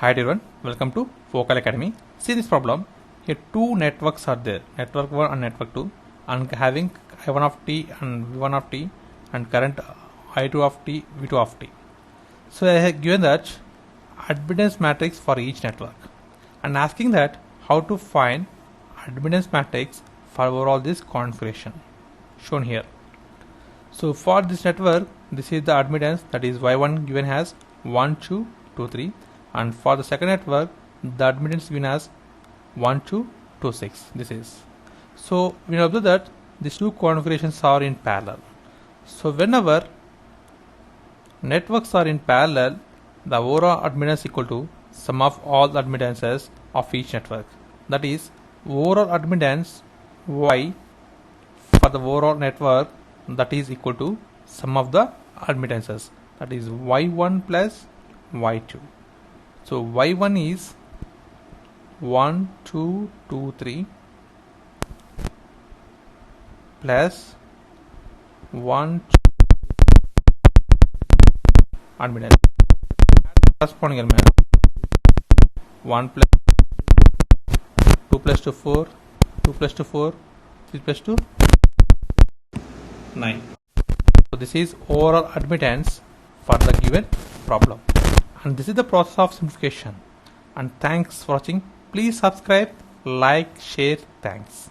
Hi everyone, welcome to Focal Academy. See this problem. Here two networks are there, network 1 and network 2, and having I1 of t and V1 of t and current I2 of t, V2 of t. So I have given that admittance matrix for each network and asking that how to find admittance matrix for overall this configuration shown here. So for this network, this is the admittance, that is Y1 given as 1, 2, 2, 3, and for the second network the admittance given as 1, 2, 2, 6. This is, so we observe that these two configurations are in parallel. So whenever networks are in parallel, the overall admittance equal to sum of all the admittances of each network, that is overall admittance Y for the overall network, that is equal to sum of the admittances, that is Y1 plus Y2. So Y1 is 1, 2, 2, 3 plus 1, 2 admittance. Corresponding element 1 plus 2 plus 2 4, 2 plus 2 4, 3 plus 2 9. So this is overall admittance for the given problem, and this is the process of simplification. And thanks for watching. Please subscribe, like, share. Thanks.